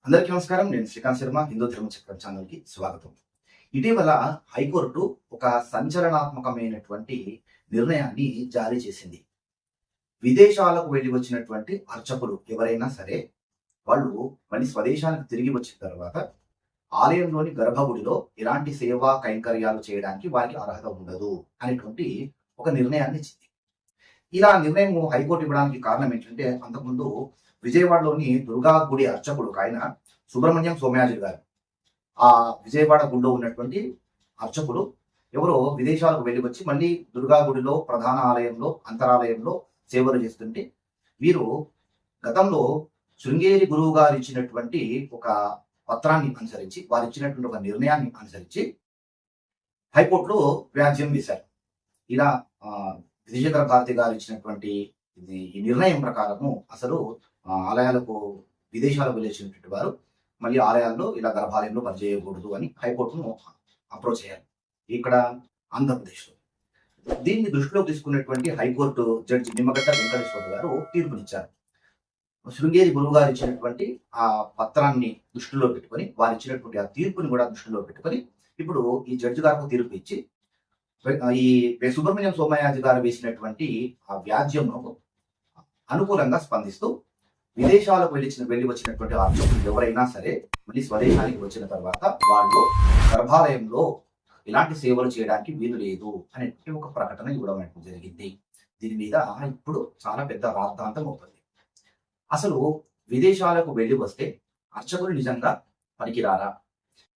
అందరికీ నమస్కారం. నేను శ్రీకాంత్ శర్మ, హిందూ ధర్మ చక్రం ఛానల్కి స్వాగతం. ఇటీవల హైకోర్టు ఒక సంచలనాత్మకమైనటువంటి నిర్ణయాన్ని జారీ చేసింది. విదేశాలకు వెళ్ళి వచ్చినటువంటి అర్చకులు ఎవరైనా సరే వాళ్ళు మళ్ళీ స్వదేశానికి తిరిగి వచ్చిన తర్వాత ఆలయంలోని గర్భగుడిలో ఎలాంటి సేవా కైంకర్యాలు చేయడానికి వారికి అర్హత ఉండదు అనేటువంటి ఒక నిర్ణయాన్ని ఇచ్చింది. ఇలా నిర్ణయం హైకోర్టు ఇవ్వడానికి కారణం ఏంటంటే, అంతకుముందు విజయవాడలోని దుర్గా గుడి అర్చకుడు ఆయన సుబ్రహ్మణ్యం సోమయాజులు గారు, ఆ విజయవాడ గుడిలో ఉన్నటువంటి అర్చకులు ఎవరో విదేశాలకు వెళ్ళి వచ్చి మళ్ళీ దుర్గా గుడిలో ప్రధాన ఆలయంలో అంతరాలయంలో సేవలు చేస్తుంటే, వీరు గతంలో శృంగేరి గురువు గారు ఇచ్చినటువంటి ఒక పత్రాన్ని అనుసరించి, వారు ఇచ్చినటువంటి ఒక నిర్ణయాన్ని అనుసరించి హైకోర్టులో వ్యాజ్యం వేశారు. ఇలా విజయేంద్ర భారతి గారు ఇచ్చినటువంటి ఈ నిర్ణయం ప్రకారము అసలు ఆలయాలకు విదేశాలకు వెళ్ళేసినటువంటి వారు మళ్ళీ ఆలయాల్లో ఇలా గర్భాలయంలో పనిచేయకూడదు అని హైకోర్టును అప్రోచ్ అయ్యారు ఇక్కడ ఆంధ్రప్రదేశ్లో. దీన్ని దృష్టిలో తీసుకున్నటువంటి హైకోర్టు జడ్జి నిమ్మగడ్డ వెంకటేశ్వర గారు తీర్పునిచ్చారు. శృంగేరి గురువు గారు ఇచ్చినటువంటి ఆ పత్రాన్ని దృష్టిలో పెట్టుకొని, వారు ఇచ్చినటువంటి ఆ తీర్పుని కూడా దృష్టిలో పెట్టుకొని ఇప్పుడు ఈ జడ్జి గారికి తీర్పు ఇచ్చి ఈ సుబ్రహ్మణ్యం సోమయాజి గారు వేసినటువంటి ఆ వ్యాజ్యమును అనుకూలంగా స్పందిస్తూ విదేశాలకు వెళ్ళి వచ్చినటువంటి అర్చకులు ఎవరైనా సరే మళ్ళీ స్వదేశానికి వచ్చిన తర్వాత వాళ్ళు గర్భాలయంలో ఇలాంటి సేవలు చేయడానికి వీలు లేదు అనేటువంటి ఒక ప్రకటన ఇవ్వడం జరిగింది. దీని మీద ఇప్పుడు చాలా పెద్ద రాద్ధాంతం అవుతుంది. అసలు విదేశాలకు వెళ్ళి వస్తే అర్చకులు నిజంగా పనికిరారా,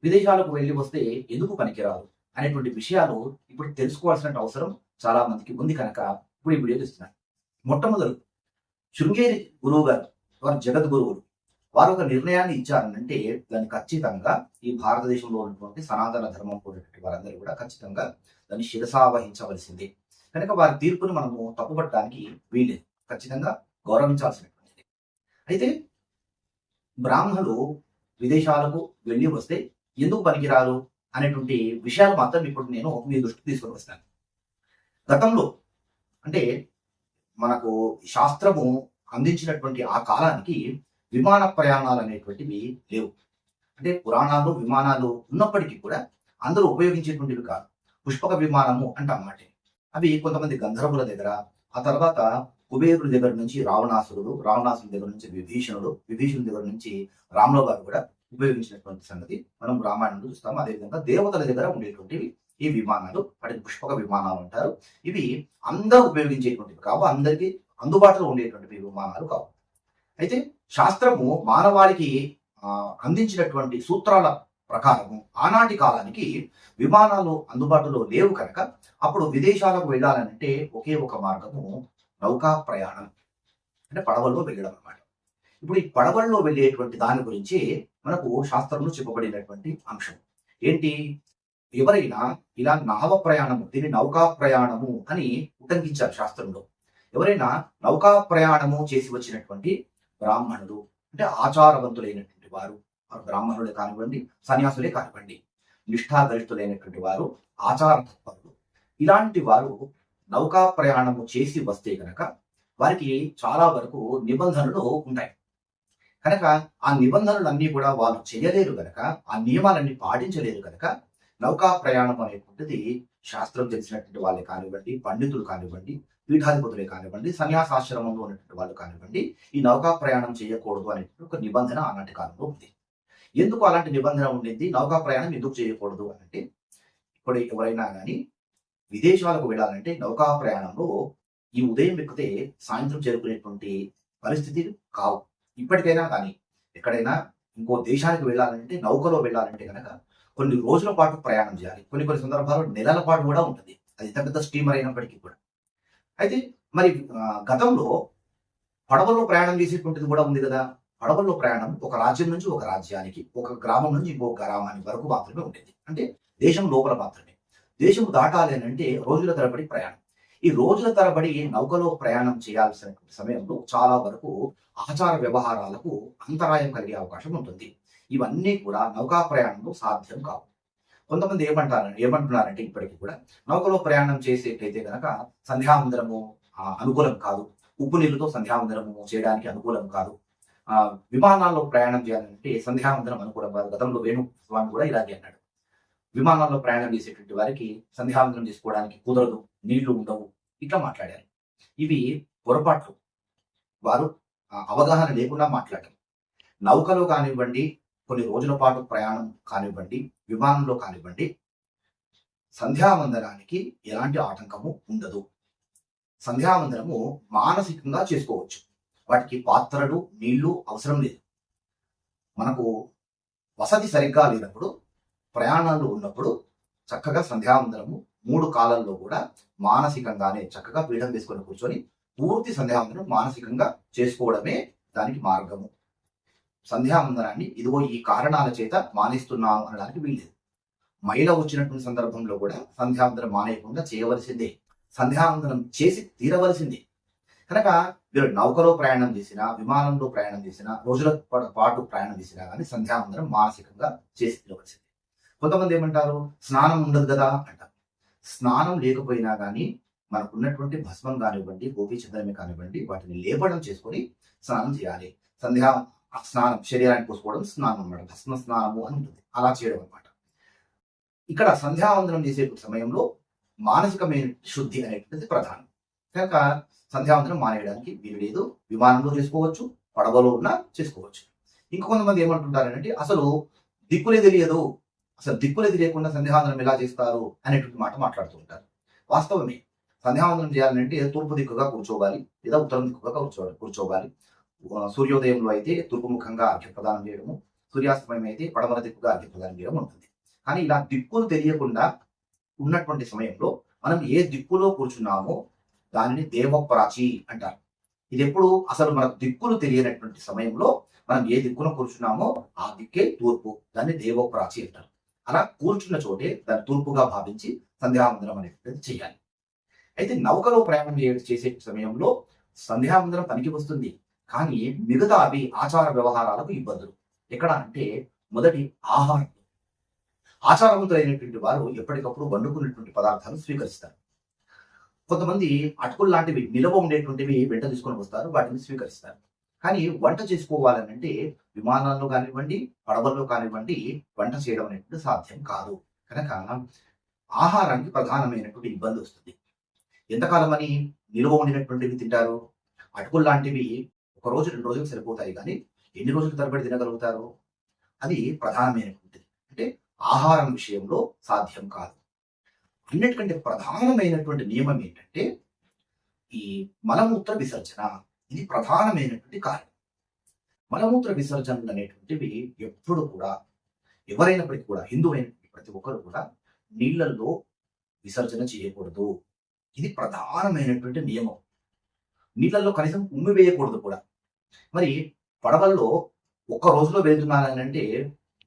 విదేశాలకు వెళ్ళి వస్తే ఎందుకు పనికిరారు అనేటువంటి విషయాలు ఇప్పుడు తెలుసుకోవాల్సిన అవసరం చాలా మందికి ఉంది కనుక ఇప్పుడు ఈ వీడియో ఇస్తున్నాను. మొట్టమొదలు శృంగేరి గురువు గారు, వారు జగద్గురువులు, వారు ఒక నిర్ణయాన్ని ఇచ్చారనంటే దాన్ని ఖచ్చితంగా ఈ భారతదేశంలో ఉన్నటువంటి సనాతన ధర్మం కూడినటువంటి వారందరూ కూడా ఖచ్చితంగా దాన్ని శిరసావహించవలసిందే. కనుక వారి తీర్పును మనము తప్పుపట్టడానికి వీలేదు, ఖచ్చితంగా గౌరవించాల్సినటువంటిది. అయితే బ్రాహ్మణులు విదేశాలకు వెళ్ళి వస్తే ఎందుకు పనికిరారు అనేటువంటి విషయాలు మాత్రం ఇప్పుడు నేను మీ దృష్టికి తీసుకొని వస్తాను. గతంలో అంటే మనకు శాస్త్రము అందించినటువంటి ఆ కాలానికి విమాన ప్రయాణాలు అనేటువంటివి లేవు. అంటే పురాణాలు విమానాలు ఉన్నప్పటికీ కూడా అందరూ ఉపయోగించేటువంటివి కాదు. పుష్పక విమానము అంటామాట. అవి కొంతమంది గంధర్వుల దగ్గర, ఆ తర్వాత కుబేరుడి దగ్గర నుంచి రావణాసురుడి దగ్గర నుంచి విభీషణుడి దగ్గర నుంచి రాముల గారు కూడా ఉపయోగించినటువంటి సంగతి మనం రామాయణంలో చూస్తాము. అదేవిధంగా దేవతల దగ్గర ఉండేటువంటివి ఈ విమానాలు, వాటిని పుష్పక విమానాలు అంటారు. ఇవి అందరూ ఉపయోగించేటువంటివి కావు, అందరికీ అందుబాటులో ఉండేటువంటి విమానాలు కావు. అయితే శాస్త్రము మానవాళికి అందించినటువంటి సూత్రాల ప్రకారము ఆనాటి కాలానికి విమానాలు అందుబాటులో లేవు కనుక అప్పుడు విదేశాలకు వెళ్ళాలంటే ఒకే ఒక మార్గము నౌకా ప్రయాణం, అంటే పడవల్లో వెళ్ళడం అన్నమాట. ఇప్పుడు ఈ పడవల్లో వెళ్ళేటువంటి దాని గురించి మనకు శాస్త్రంలో చెప్పబడినటువంటి అంశం ఏంటి? ఎవరైనా ఇలా నావ ప్రయాణము, దీన్ని నౌకా ప్రయాణము అని ఉటంకించారు శాస్త్రంలో. ఎవరైనా నౌకా ప్రయాణము చేసి వచ్చినటువంటి బ్రాహ్మణులు, అంటే ఆచారవంతులైనటువంటి వారు, బ్రాహ్మణులే కానివ్వండి, సన్యాసులే కానివ్వండి, నిష్ఠాగరిష్ఠులైనటువంటి వారు, ఆచార తత్పరులు, ఇలాంటి వారు నౌకా ప్రయాణము చేసి వస్తే కనుక వారికి చాలా వరకు నిబంధనలు ఉంటాయి. కనుక ఆ నిబంధనలన్నీ కూడా వాళ్ళు చేయలేరు కనుక, ఆ నియమాలన్నీ పాటించలేరు కనుక నౌకా ప్రయాణం అనేటువంటిది శాస్త్రం తెలిసినటువంటి వాళ్ళే కానివ్వండి, పండితులు కానివ్వండి, పీఠాధిపతులే కానివ్వండి, సన్యాసాశ్రమంలో ఉన్నటువంటి వాళ్ళు కానివ్వండి, ఈ నౌకా ప్రయాణం చేయకూడదు అనేటువంటి ఒక నిబంధన ఆనాటి కాలంలో ఉంది. ఎందుకు అలాంటి నిబంధన ఉండింది? నౌకా ప్రయాణం ఎందుకు చేయకూడదు అంటే, ఇప్పుడు ఎవరైనా కానీ విదేశాలకు వెళ్ళాలంటే నౌకా ప్రయాణంలో ఈ ఉదయం ఎక్కితే సాయంత్రం చేరుకునేటువంటి పరిస్థితి కావు. ఇప్పటికైనా కానీ ఎక్కడైనా ఇంకో దేశానికి వెళ్ళాలంటే, నౌకలో వెళ్ళాలంటే కనుక కొన్ని రోజుల పాటు ప్రయాణం చేయాలి. కొన్ని సందర్భాల్లో నెలల పాటు కూడా ఉంటుంది, అది ఎంత పెద్ద స్టీమర్ అయినప్పటికీ కూడా. అయితే మరి గతంలో పడవల్లో ప్రయాణం చేసేటువంటిది కూడా ఉంది కదా. పడవల్లో ప్రయాణం ఒక రాజ్యం నుంచి ఒక రాజ్యానికి, ఒక గ్రామం నుంచి ఇంకో గ్రామానికి వరకు మాత్రమే ఉండేది. అంటే దేశం లోపల మాత్రమే. దేశం దాటాలి అని అంటే రోజుల తరబడి ప్రయాణం. ఈ రోజుల తరబడి నౌకలో ప్రయాణం చేయాల్సిన సమయంలో చాలా వరకు ఆచార వ్యవహారాలకు అంతరాయం కలిగే అవకాశం ఉంటుంది. ఇవన్నీ కూడా నౌకా ప్రయాణంలో సాధ్యం కావు. కొంతమంది ఏమంటున్నారంటే ఇప్పటికీ కూడా నౌకలో ప్రయాణం చేసేటైతే కనుక సంధ్యావందనము అనుకూలం కాదు, ఉప్పు నీళ్ళతో సంధ్యావందనము చేయడానికి అనుకూలం కాదు, విమానాల్లో ప్రయాణం చేయాలంటే సంధ్యావందనం అనుకోవడం వారు గతంలో వేణు స్వామి కూడా ఇలాగే అన్నాడు. విమానాల్లో ప్రయాణం చేసేటువంటి వారికి సంధ్యావందనం చేసుకోవడానికి కుదరదు, నీళ్లు ఉండవు, ఇట్లా మాట్లాడారు. ఇవి పొరపాట్లు. వారు అవగాహన లేకుండా మాట్లాడటం. నౌకలో కానివ్వండి, కొన్ని రోజుల పాటు ప్రయాణం కానివ్వండి, విమానంలో కానివ్వండి, సంధ్యావందనానికి ఎలాంటి ఆటంకము ఉండదు. సంధ్యావందనము మానసికంగా చేసుకోవచ్చు. వాటికి పాత్రలు, నీళ్లు అవసరం లేదు. మనకు వసతి సరిగ్గా లేనప్పుడు, ప్రయాణాలు ఉన్నప్పుడు చక్కగా సంధ్యావందనము 3 కాలాల్లో కూడా మానసికంగానే చక్కగా పీఠం వేసుకొని కూర్చొని పూర్తి సంధ్యావందనం మానసికంగా చేసుకోవడమే దానికి మార్గము. సంధ్యావందనాన్ని ఇదిగో ఈ కారణాల చేత మానేస్తున్నాను అనడానికి వీల్లేదు. మైల వచ్చినటువంటి సందర్భంలో కూడా సంధ్యావందనం మానేయకుండా చేయవలసిందే. సంధ్యావందనం చేసి తీరవలసిందే. కనుక మీరు నౌకలో ప్రయాణం చేసినా, విమానంలో ప్రయాణం చేసినా, రోజుల పాటు ప్రయాణం చేసినా కానీ సంధ్యావందనం మానసికంగా చేసి తీరవలసిందే. కొంతమంది ఏమంటారు, స్నానం ఉండదు కదా అంటారు. స్నానం లేకపోయినా కానీ మనకున్నటువంటి భస్మం కానివ్వండి, గోపీచంద్రమే కానివ్వండి, వాటిని లేపడం చేసుకొని స్నానం చేయాలి. స్నానం శరీరాన్ని పూసుకోవడం స్నానం అన్నమాట. భస్మ స్నానము అని ఉంటుంది, అలా చేయడం అనమాట. ఇక్కడ సంధ్యావందనం చేసే సమయంలో మానసికమైన శుద్ధి అనేటువంటిది ప్రధానం. కనుక సంధ్యావందనం మానేయడానికి వీలు లేదు. విమానంలో చేసుకోవచ్చు, పడవలో ఉన్నా చేసుకోవచ్చు. ఇంకొంతమంది ఏమంటుంటారంటే అసలు దిక్కులే తెలియదు, అసలు దిక్కులే తెలియకుండా సంధ్యావందనం ఎలా చేస్తారు అనేటువంటి మాట మాట్లాడుతూ ఉంటారు. వాస్తవమే. సంధ్యావందనం చేయాలంటే తూర్పు దిక్కుగా కూర్చోవాలి, లేదా ఉత్తరం దిక్కుగా కూర్చోవాలి. సూర్యోదయంలో అయితే తూర్పు ముఖంగా అర్ఘ్యప్రదానం చేయడము, సూర్యాస్తమయం అయితే పడమర దిక్కుగా అర్ఘ్యప్రదానం చేయడం ఉంటుంది. కానీ ఇలా దిక్కులు తెలియకుండా ఉన్నటువంటి సమయంలో మనం ఏ దిక్కులో కూర్చున్నామో దానిని దేవప్రాచి అంటారు. ఇది ఎప్పుడు అసలు మనకు దిక్కులు తెలియనటువంటి సమయంలో మనం ఏ దిక్కున కూర్చున్నామో ఆ దిక్కే తూర్పు, దాన్ని దేవప్రాచి అంటారు. అలా కూర్చున్న చోటే దాన్ని తూర్పుగా భావించి సంధ్యావందనం అనేటువంటిది చేయాలి. అయితే నౌకలో ప్రయాణం చేసే సమయంలో సంధ్యావందనం పనికి వస్తుంది. కానీ మిగతా అవి ఆచార వ్యవహారాలకు ఇబ్బందులు. ఎక్కడ అంటే మొదటి ఆహారం. ఆచారవంతులైనటువంటి వారు ఎప్పటికప్పుడు వండుకున్నటువంటి పదార్థాలు స్వీకరిస్తారు. కొంతమంది అటుకులు లాంటివి నిలవ ఉండేటువంటివి వెంట తీసుకొని వస్తారు, వాటిని స్వీకరిస్తారు. కానీ వంట చేసుకోవాలనంటే విమానాల్లో కానివ్వండి, పడవల్లో కానివ్వండి వంట చేయడం అనేటువంటి సాధ్యం కాదు. కనుక ఆహారానికి ప్రధానమైనటువంటి ఇబ్బంది వస్తుంది. ఎంతకాలం అని నిలువ ఉండినటువంటివి తింటారు? అటుకులు లాంటివి 1 రోజు 2 రోజులు సరిపోతాయి, కానీ ఎన్ని రోజులు తరబడి తినగలుగుతారు? అది ప్రధానమైనటువంటిది. అంటే ఆహారం విషయంలో సాధ్యం కాదు. అన్నిటికంటే ప్రధానమైనటువంటి నియమం ఏంటంటే ఈ మలమూత్ర విసర్జన. ఇది ప్రధానమైనటువంటి కార్యం. మలమూత్ర విసర్జనలు అనేటువంటివి ఎప్పుడు కూడా ఎవరైనప్పటికీ కూడా, హిందూ అయినటువంటి ప్రతి ఒక్కరు కూడా నీళ్లలో విసర్జన చేయకూడదు. ఇది ప్రధానమైనటువంటి నియమం. నీళ్లలో కనీసం ఉమ్మి వేయకూడదు కూడా. మరి పడవల్లో 1 రోజులో వెళ్తున్నానని అంటే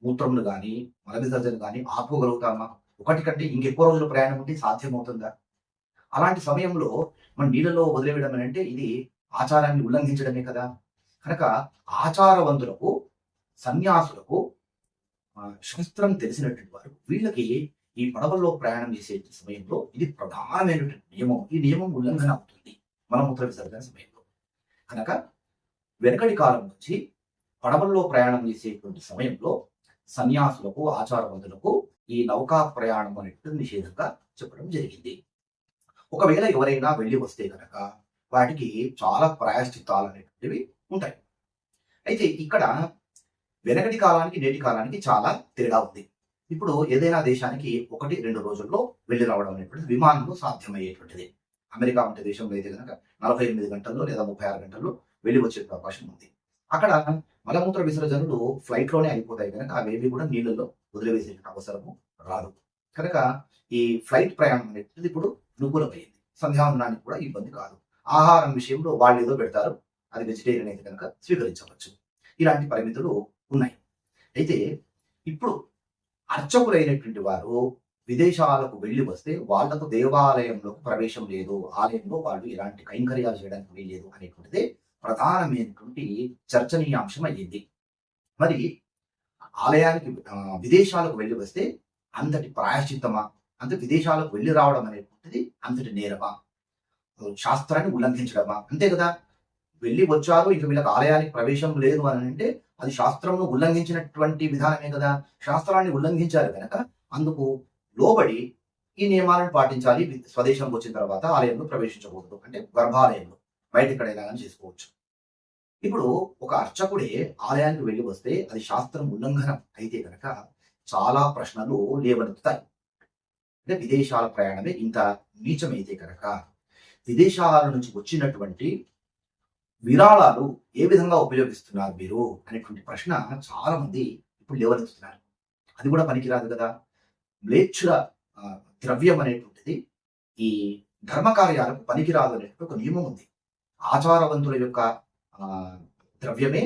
మూత్రములు కానీ, మల విసర్జన కానీ ఆపుకోగలుగుతామా? 1 కంటే ఇంకెక్కువ రోజులు ప్రయాణం ఉంటే సాధ్యమవుతుందా? అలాంటి సమయంలో మన నీళ్ళలో వదిలేయడం అంటే ఇది ఆచారాన్ని ఉల్లంఘించడమే కదా. కనుక ఆచారవంతులకు, సన్యాసులకు, శాస్త్రం తెలిసినటువంటి వారు వీళ్ళకి ఈ పడవల్లో ప్రయాణం చేసే సమయంలో ఇది ప్రధానమైనటువంటి నియమం. ఈ నియమం ఉల్లంఘన అవుతుంది మలమూత్ర విసర్జన సమయంలో. కనుక వెనకటి కాలం నుంచి పడవల్లో ప్రయాణం చేసేటువంటి సమయంలో సన్యాసులకు, ఆచారవంతులకు ఈ నౌకా ప్రయాణం అనేటువంటి నిషేధంగా చెప్పడం జరిగింది. ఒకవేళ ఎవరైనా వెళ్ళి వస్తే కనుక వాటికి చాలా ప్రాయశ్చిత్తాలు అనేటువంటివి ఉంటాయి. అయితే ఇక్కడ వెనకటి కాలానికి నేటి కాలానికి చాలా తేడా ఉంది. ఇప్పుడు ఏదైనా దేశానికి 1-2 రోజుల్లో వెళ్ళి రావడం అనేటువంటిది విమానంలో సాధ్యమయ్యేటువంటిది. అమెరికా వంటి దేశంలో అయితే కనుక 48 గంటల్లో లేదా 36 గంటల్లో వెళ్ళి వచ్చే అవకాశం ఉంది. అక్కడ మలమూత్ర విసర్జనలు ఫ్లైట్లోనే అయిపోతాయి కనుక అవేవి కూడా నీళ్ళల్లో వదిలివేసే అవసరము రాదు. కనుక ఈ ఫ్లైట్ ప్రయాణం అనేది ఇప్పుడు అనుకూలమైంది. సంధ్యావందనానికి కూడా ఇబ్బంది కాదు. ఆహారం విషయంలో వాళ్ళు ఏదో పెడతారు, అది వెజిటేరియన్ అయితే కనుక స్వీకరించవచ్చు. ఇలాంటి పరిమితులు ఉన్నాయి. అయితే ఇప్పుడు అర్చకులైనటువంటి వారు విదేశాలకు వెళ్ళి వస్తే వాళ్లకు దేవాలయంలోకి ప్రవేశం లేదు, ఆలయంలో వాళ్ళు ఇలాంటి కైంకర్యాలు చేయడానికి వీల్లేదు అనేటువంటిదే ప్రధానమైనటువంటి చర్చనీయాంశం అయ్యింది. మరి ఆలయానికి విదేశాలకు వెళ్ళి వస్తే అంతటి ప్రాయశ్చిత్తమా, అంటే విదేశాలకు వెళ్ళి రావడం అనేటువంటిది అంతటి నేరమా, శాస్త్రాన్ని ఉల్లంఘించడమా? అంతే కదా. వెళ్ళి వచ్చారు, ఇక వీళ్ళకి ఆలయానికి ప్రవేశం లేదు అని అంటే అది శాస్త్రంను ఉల్లంఘించినటువంటి విధానమే కదా. శాస్త్రాన్ని ఉల్లంఘించారు కనుక అందుకు లోబడి ఈ నియమాలను పాటించాలి. స్వదేశంకి వచ్చిన తర్వాత ఆలయంలో ప్రవేశించకూడదు, అంటే గర్భాలయంలో, బయట ఎక్కడైనా కానీ చేసుకోవచ్చు. ఇప్పుడు ఒక అర్చకుడే ఆలయానికి వెళ్ళి వస్తే అది శాస్త్రం ఉల్లంఘనం అయితే కనుక చాలా ప్రశ్నలు లేవనెత్తుతాయి. అంటే విదేశాల ప్రయాణమే ఇంత నీచమైతే కనుక విదేశాల నుంచి వచ్చినటువంటి విరాళాలు ఏ విధంగా ఉపయోగిస్తున్నారు మీరు అనేటువంటి ప్రశ్న చాలా మంది ఇప్పుడు లేవనెత్తుతున్నారు. అది కూడా పనికిరాదు కదా. మ్లేచ్ఛుల ద్రవ్యం అనేటువంటిది ఈ ధర్మకార్యాలకు పనికిరాదు అనేటువంటి ఒక నియమం ఉంది. ఆచారవంతుల యొక్క ద్రవ్యమే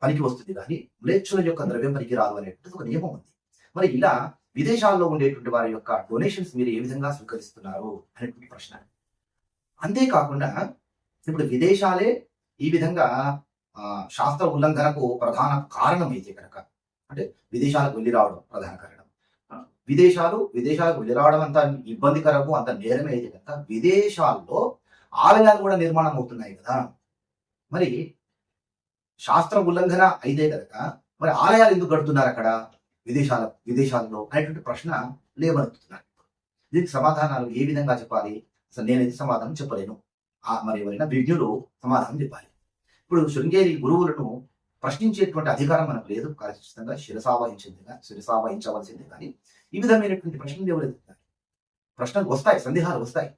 పనికి వస్తుంది, కానీ మ్లేచ్ఛుల యొక్క ద్రవ్యం పనికిరాదు అనేటువంటి ఒక నియమం ఉంది. మరి ఇలా విదేశాల్లో ఉండేటువంటి వారి యొక్క డొనేషన్స్ మీరు ఏ విధంగా స్వీకరిస్తున్నారు అనేటువంటి ప్రశ్న. అంతేకాకుండా ఇప్పుడు విదేశాలే ఈ విధంగా శాస్త్ర ఉల్లంఘనకు ప్రధాన కారణం అయితే కనుక, అంటే విదేశాలకు వెళ్ళి రావడం ప్రధాన కారణం. విదేశాలకు వెళ్ళి రావడం అంత ఇబ్బందికరము, అంత నేరమే అయితే కనుక విదేశాల్లో ఆలయాలు కూడా నిర్మాణం అవుతున్నాయి కదా. మరి శాస్త్ర ఉల్లంఘన అయితే కనుక మరి ఆలయాలు ఎందుకు కడుతున్నారు అక్కడ విదేశాల్లో అనేటువంటి ప్రశ్న లేవనెత్తుతున్నారు. దీనికి సమాధానాలు ఏ విధంగా చెప్పాలి? అసలు నేనైతే సమాధానం చెప్పలేను, మరి ఎవరైనా విజ్ఞులు సమాధానం చెప్పాలి. ఇప్పుడు శృంగేరి గురువులను ప్రశ్నించేటువంటి అధికారం మనకు లేదు, ఖచ్చితంగా శిరసావహించవలసిందే. కానీ ఈ విధమైనటువంటి ప్రశ్నలు ఎవరెత్తుతారు? ప్రశ్నలు వస్తాయి, సందేహాలు వస్తాయి.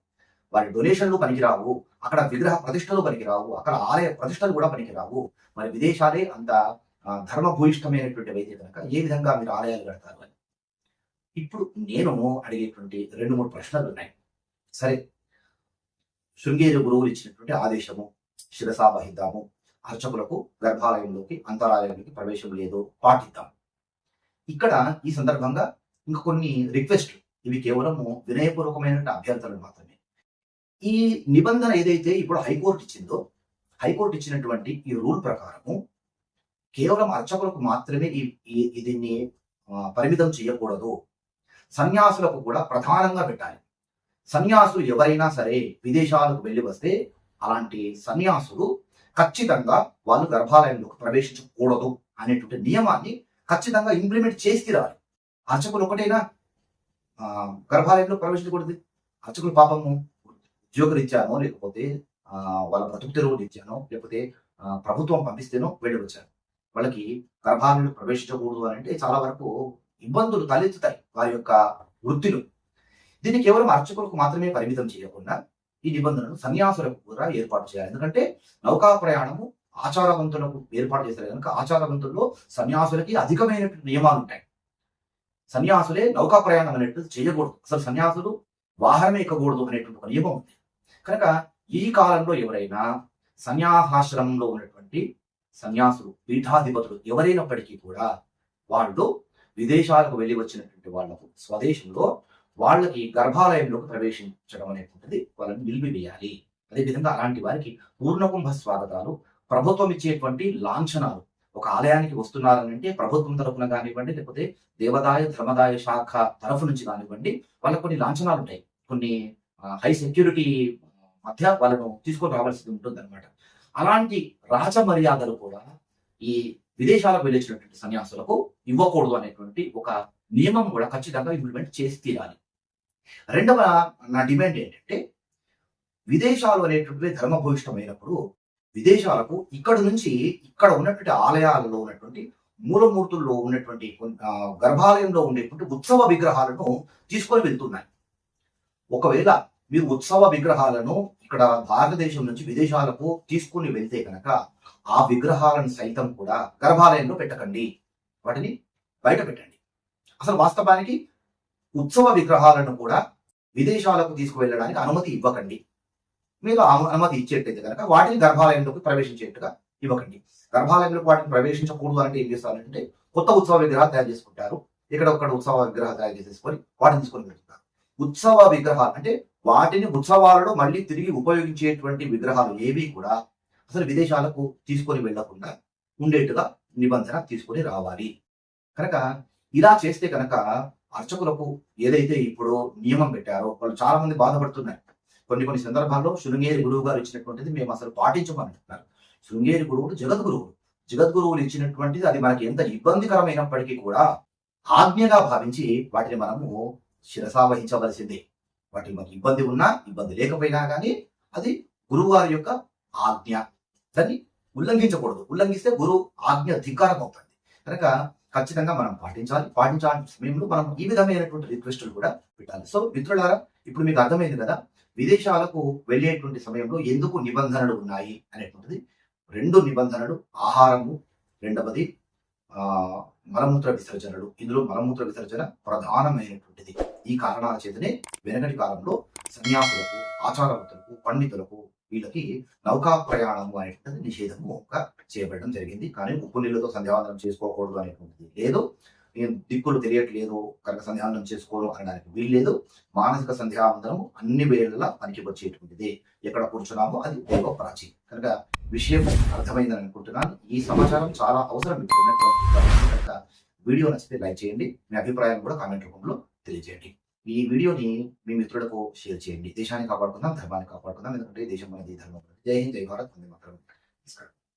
వారి డొనేషన్లు పనికిరావు, అక్కడ విగ్రహ ప్రతిష్టలు పనికిరావు, అక్కడ ఆలయ ప్రతిష్టలు కూడా పనికిరావు. మరి విదేశాలే అంత ధర్మభూయిష్టమైనటువంటి అయితే కనుక ఏ విధంగా మీరు ఆలయాలు కడతారు అని ఇప్పుడు నేను అడిగేటువంటి 2-3 ప్రశ్నలు ఉన్నాయి. సరే, శృంగేరి గురువులు ఇచ్చినటువంటి ఆదేశము శిరసావహిద్దాము, అర్చకులకు గర్భాలయంలోకి అంతరాలయంలోకి ప్రవేశం లేదు, పాటిద్దాం. ఇక్కడ ఈ సందర్భంగా ఇంకా కొన్ని రిక్వెస్ట్లు, ఇవి కేవలము వినయపూర్వకమైన అభ్యర్థనలు మాత్రమే. ఈ నిబంధన ఏదైతే ఇప్పుడు హైకోర్టు ఇచ్చినటువంటి ఈ రూల్ ప్రకారము కేవలం అర్చకులకు మాత్రమే దీన్ని పరిమితం చేయకూడదు, సన్యాసులకు కూడా ప్రధానంగా పెట్టాలి. సన్యాసులు ఎవరైనా సరే విదేశాలకు వెళ్ళి వస్తే అలాంటి సన్యాసులు ఖచ్చితంగా వాళ్ళు గర్భాలయంలోకి ప్రవేశించకూడదు అనేటువంటి నియమాన్ని ఖచ్చితంగా ఇంప్లిమెంట్ చేసి తీరాలి. అర్చకులు ఒకటైనా గర్భాలయంలో ప్రవేశించకూడదు. అర్చకులు పాపము ఉద్యోగరీత్యానో, లేకపోతే వాళ్ళ బ్రతుకు తెరువు రీత్యానో, లేకపోతే ప్రభుత్వం పంపిస్తేనో వెళ్ళి వచ్చారు. వాళ్ళకి గర్భాలయంలో ప్రవేశించకూడదు అని అంటే చాలా వరకు ఇబ్బందులు తలెత్తుతాయి వారి యొక్క వృత్తిలో. దీన్ని కేవలం అర్చకులకు మాత్రమే పరిమితం చేయకుండా ఈ నిబంధనను సన్యాసులకు కూడా ఏర్పాటు చేయాలి. ఎందుకంటే నౌకా ప్రయాణము ఆచారవంతులకు ఏర్పాటు చేశారు కనుక ఆచారవంతుల్లో సన్యాసులకి అధికమైనటువంటి నియమాలు ఉంటాయి. సన్యాసులే నౌకా ప్రయాణం అనేటువంటి చేయకూడదు, అసలు సన్యాసులు వాహనమే ఎక్కకూడదు అనేటువంటి ఒక నియమం ఉంది. కనుక ఈ కాలంలో ఎవరైనా సన్యాసాశ్రమంలో ఉన్నటువంటి సన్యాసులు, పీఠాధిపతులు ఎవరైనప్పటికీ కూడా వాళ్ళు విదేశాలకు వెళ్ళి వచ్చినటువంటి వాళ్లకు స్వదేశంలో వాళ్ళకి గర్భాలయంలోకి ప్రవేశించడం అనేటువంటిది వాళ్ళని నిలిపివేయాలి. అదేవిధంగా అలాంటి వారికి పూర్ణకుంభ స్వాగతాలు, ప్రభుత్వం ఇచ్చేటువంటి లాంఛనాలు, ఒక ఆలయానికి వస్తున్నారని అంటే ప్రభుత్వం తరఫున కానివ్వండి, లేకపోతే దేవాదాయ ధర్మదాయ శాఖ తరఫు నుంచి కానివ్వండి, వాళ్ళకు కొన్ని లాంఛనాలు ఉంటాయి. కొన్ని హై సెక్యూరిటీ మధ్య వాళ్ళను తీసుకొని రావాల్సి ఉంటుంది అనమాట. అలాంటి రాజ మర్యాదలు కూడా ఈ విదేశాలకు వెళ్ళినటువంటి సన్యాసులకు ఇవ్వకూడదు అనేటువంటి ఒక నియమం కూడా ఖచ్చితంగా ఇంప్లిమెంట్ చేసి తీరాలి. రెండవ నా డిమాండ్ ఏంటంటే, విదేశాలు అనేటువంటివి ధర్మభూయిష్టమైనప్పుడు విదేశాలకు ఇక్కడ నుంచి ఇక్కడ ఉన్నటువంటి ఆలయాలలో ఉన్నటువంటి మూలమూర్తుల్లో ఉన్నటువంటి గర్భాలయంలో ఉండేటువంటి ఉత్సవ విగ్రహాలను తీసుకొని వెళ్తున్నాయి. ఒకవేళ మీరు ఉత్సవ విగ్రహాలను ఇక్కడ భారతదేశం నుంచి విదేశాలకు తీసుకుని వెళ్తే కనుక ఆ విగ్రహాలను సైతం కూడా గర్భాలయంలో పెట్టకండి, వాటిని బయట పెట్టండి. అసలు వాస్తవానికి ఉత్సవ విగ్రహాలను కూడా విదేశాలకు తీసుకువెళ్ళడానికి అనుమతి ఇవ్వకండి. మీరు అనుమతి ఇచ్చేట్టయితే కనుక వాటిని గర్భాలయంలోకి ప్రవేశించేట్టుగా ఇవ్వకండి. గర్భాలయంలోకి వాటిని ప్రవేశించకూడదు అంటే ఏం చేస్తారంటే కొత్త ఉత్సవ విగ్రహాలు తయారు చేసుకుంటారు. ఇక్కడ ఒక్కడ ఉత్సవ విగ్రహాలు తయారు చేసేసుకొని వాటిని తీసుకొని వెళ్తున్నారు. ఉత్సవ విగ్రహాలు అంటే వాటిని ఉత్సవాలలో మళ్ళీ తిరిగి ఉపయోగించేటువంటి విగ్రహాలు ఏవి కూడా అసలు విదేశాలకు తీసుకొని వెళ్లకుండా ఉండేట్టుగా నిబంధన తీసుకొని రావాలి. కనుక ఇలా చేస్తే కనుక అర్చకులకు ఏదైతే ఇప్పుడు నియమం పెట్టారో వాళ్ళు చాలా మంది బాధపడుతున్నారు. కొన్ని కొన్ని సందర్భాల్లో శృంగేరి గురువు గారు ఇచ్చినటువంటిది మేము అసలు పాటించమని. శృంగేరి గురువులు జగద్గురువులు. జగద్గురువులు ఇచ్చినటువంటిది అది మనకి ఎంత ఇబ్బందికరమైనప్పటికీ కూడా ఆజ్ఞగా భావించి వాటిని మనము శిరసావహించవలసిందే. వాటికి మనకి ఇబ్బంది ఉన్నా, ఇబ్బంది లేకపోయినా కానీ అది గురువు వారి యొక్క ఆజ్ఞ. దాన్ని ఉల్లంఘించకూడదు. ఉల్లంఘిస్తే గురువు ఆజ్ఞ ధిక్కారం అవుతుంది. కనుక ఖచ్చితంగా మనం పాటించాలి. పాటించాల్సిన సమయంలో మనం ఈ విధమైనటువంటి రిక్వెస్టులు కూడా పెట్టాలి. సో మిత్రులారా, ఇప్పుడు మీకు అర్థమైంది కదా, విదేశాలకు వెళ్ళేటువంటి సమయంలో ఎందుకు నిబంధనలు ఉన్నాయి అనేటువంటిది. 2 నిబంధనలు: ఆహారము, రెండవది మలమూత్ర విసర్జనలు. ఇందులో మలమూత్ర విసర్జన ప్రధానమైనటువంటిది. ఈ కారణాల చేతనే వెనకటి కాలంలో సన్యాసులకు, ఆచారవంతులకు, పండితులకు వీళ్ళకి నౌకా ప్రయాణము అనేటువంటిది నిషేధముగా చేయబడడం జరిగింది. కానీ ఉప్పు నీళ్ళతో సంధ్యావందనం చేసుకోకూడదు అనేటువంటిది లేదు. దిక్కులు తెలియట్లేదు కనుక సంధ్యావందనం చేసుకోరు అనడానికి వీల్లేదు. మానసిక సంధ్యావందనం అన్ని వేళలా పనికి వచ్చేటువంటిది. ఎక్కడ కూర్చున్నామో అది దైవ ప్రాచి. కనుక విషయం అర్థమైందని అనుకుంటున్నాను. ఈ సమాచారం చాలా అవసరం. కనుక వీడియో నచ్చితే లైక్ చేయండి. మీ అభిప్రాయాన్ని కూడా కామెంట్ రూపంలో తెలియజేయండి. ఈ వీడియోని మీ మిత్రులకు షేర్ చేయండి. దేశాన్ని కాపాడుకుందాం, ధర్మాన్ని కాపాడుకుందాం. ఎందుకంటే దేశం అనేది ధర్మం. జై హింద్, జై భారత్, వందే మాతరం. నమస్కారం.